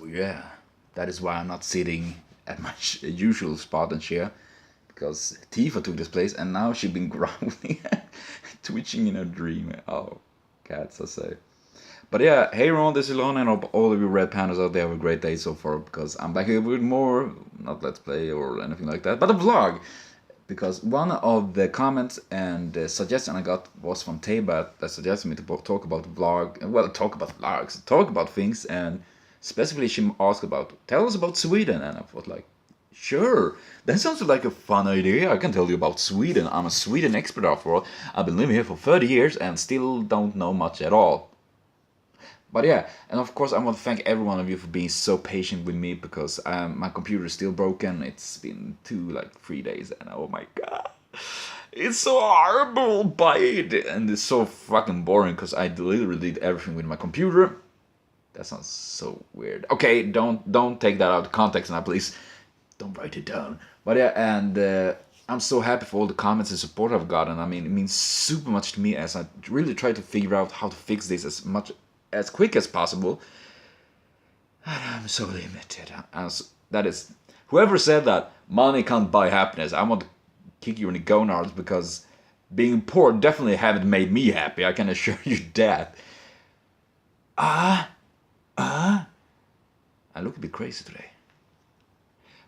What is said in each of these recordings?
yeah, that is why I'm not sitting at my usual spot and chair, because Tifa took this place and now she's been growling, twitching in her dream. Oh, cats, I say. But yeah, hey everyone, this is Lon, and I hope all of you red pandas out there have a great day so far, because I'm back here with more, not Let's Play or anything like that, but a vlog. Because one of the comments and suggestion I got was from Taybat that suggested me to talk about the vlog, well, talk about vlogs, talk about things, and specifically she asked about, tell us about Sweden, and I thought like, sure, that sounds like a fun idea. I can tell you about Sweden. I'm a Sweden expert after all. I've been living here for 30 years and still don't know much at all. But yeah, and of course I want to thank every one of you for being so patient with me, because my computer is still broken. It's been 3 days, and oh my god, it's so horrible by it, and it's so fucking boring because I literally did everything with my computer. That sounds so weird. Okay, don't take that out of context now, please. Don't write it down. But yeah, and I'm so happy for all the comments and support I've gotten. I mean, it means super much to me as I really try to figure out how to fix this as quick as possible. And I'm so limited. That is, whoever said that money can't buy happiness, I want to kick you in the gonads, because being poor definitely haven't made me happy. I can assure you that. I look a bit crazy today.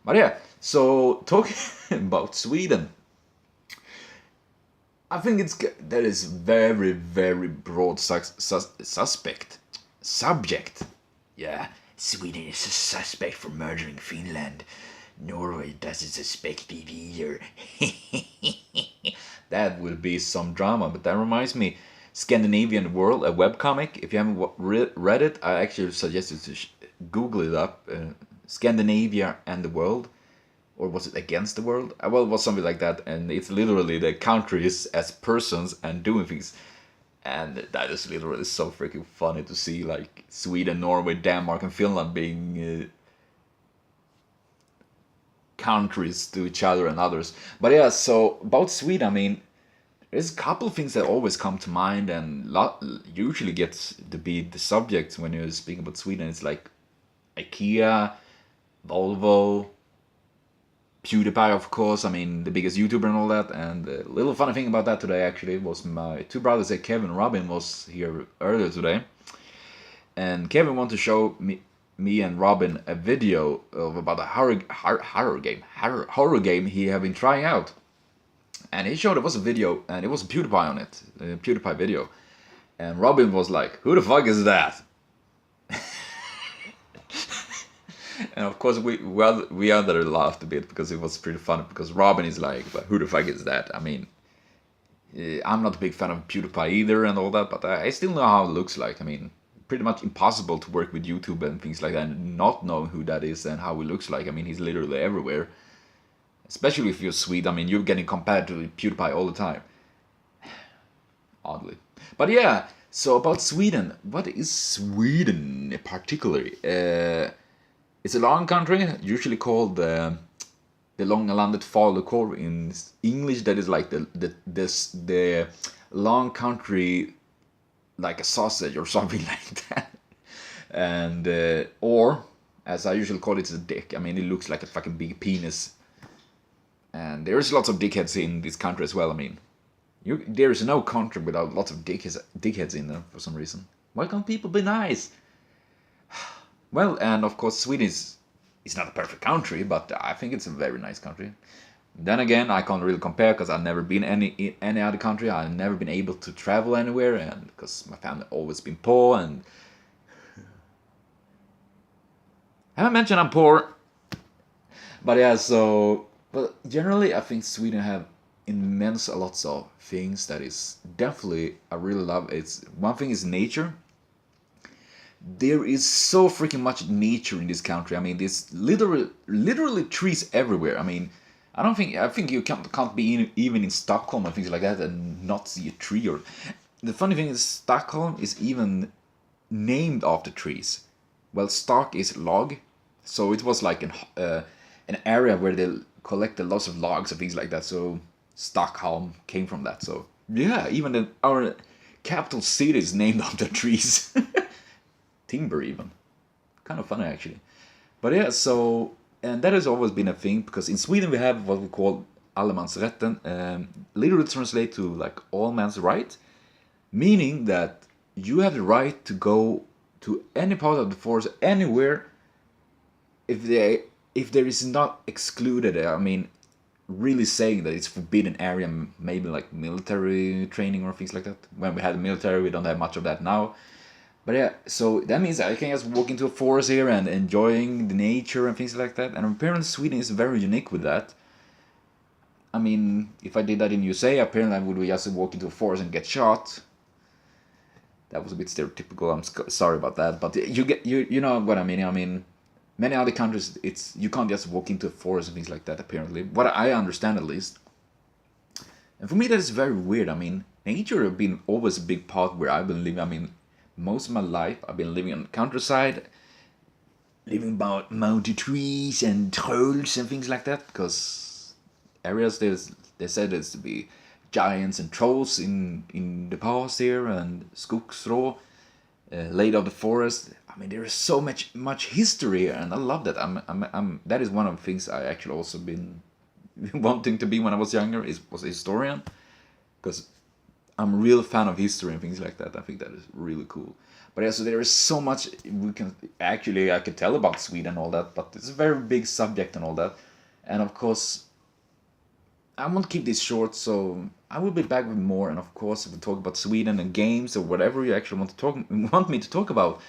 But yeah, so talking about Sweden, I think that is very, very broad subject. Yeah, Sweden is a suspect for murdering Finland. Norway doesn't suspect it either. That will be some drama, but that reminds me, Scandinavian World, a webcomic. If you haven't read it, I actually suggest you to Google it up. Scandinavia and the World, or was it Against the World? Well, it was something like that, and it's literally the countries as persons and doing things, and that is literally so freaking funny to see, like Sweden, Norway, Denmark, and Finland being countries to each other and others. But yeah, so about Sweden, I mean, there's a couple of things that always come to mind and usually gets to be the subject when you're speaking about Sweden. It's like IKEA, Volvo, PewDiePie, of course, I mean, the biggest YouTuber and all that. And a little funny thing about that today, actually, was my two brothers, Kevin and Robin, was here earlier today. And Kevin wanted to show me and Robin a video of about a horror game he had been trying out. And he showed it was a video, and it was a PewDiePie on it, a PewDiePie video. And Robin was like, who the fuck is that? And of course we other laughed a bit, because it was pretty funny, because Robin is like, but who the fuck is that? I mean, I'm not a big fan of PewDiePie either and all that, but I still know how it looks like. I mean, pretty much impossible to work with YouTube and things like that and not knowing who that is and how he looks like. I mean, he's literally everywhere. Especially if you're Swede, I mean, you're getting compared to PewDiePie all the time. Oddly. But yeah, so about Sweden. What is Sweden particularly? It's a long country, usually called the långa landet falukorv in English. That is like the long country, like a sausage or something like that. And or as I usually call it, it's a dick. I mean, it looks like a fucking big penis. And there's lots of dickheads in this country as well. I mean, there is no country without lots of dickheads in there for some reason. Why can't people be nice? Well, and of course Sweden is not a perfect country, but I think it's a very nice country. Then again, I can't really compare, because I've never been any other country. I've never been able to travel anywhere, and because my family always been poor. And haven't mentioned I'm poor, but yeah. So, but generally, I think Sweden have immense lots of things that is definitely I really love. It's one thing is nature. There is so freaking much nature in this country. I mean, there's literally trees everywhere. I mean, I think you can't be even in Stockholm and things like that and not see a tree. Or the funny thing is, Stockholm is even named after trees. Well, stock is log, so it was like an area where they collected lots of logs and things like that. So Stockholm came from that. So yeah, even our capital city is named after trees. Timber even. Kind of funny actually. But yeah, so, and that has always been a thing, because in Sweden we have what we call allemansrätten, literally translate to like all man's right, meaning that you have the right to go to any part of the forest, anywhere, if they if there is not excluded. I mean, really saying that it's forbidden area, maybe like military training or things like that. When we had the military, we don't have much of that now. But yeah, so that means I can just walk into a forest here and enjoying the nature and things like that. And apparently Sweden is very unique with that. I mean, if I did that in USA, apparently I would just walk into a forest and get shot. That was a bit stereotypical. I'm sorry about that, but you know what I mean. I mean, many other countries, it's you can't just walk into a forest and things like that. Apparently, what I understand at least. And for me, that is very weird. I mean, nature has been always a big part where I've been living. I mean, most of my life I've been living on the countryside, living about mountain trees and trolls and things like that. Because areas they said there's to be giants and trolls in the past here, and skogsrå, laid of the forest. I mean, there is so much history here, and I love that. That is one of the things I actually also been wanting to be when I was younger. Was a historian, because I'm a real fan of history and things like that. I think that is really cool. But yeah, so there is so much we can actually I could tell about Sweden and all that, but it's a very big subject and all that. And of course, I want to keep this short, so I will be back with more. And of course, if we talk about Sweden and games or whatever you actually want me to talk about.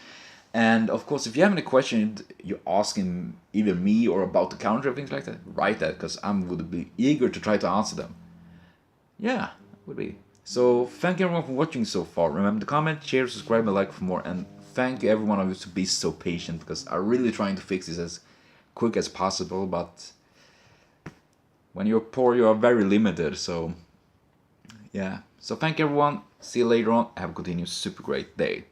And of course, if you have any questions you're asking either me or about the country or things like that, write that, because I would be eager to try to answer them. Yeah, would be. So thank you everyone for watching so far. Remember to comment, share, subscribe, and like for more. And thank you every one of you to be so patient, because I'm really trying to fix this as quick as possible. But when you're poor, you are very limited. So yeah. So thank you everyone. See you later on. Have a continued super great day.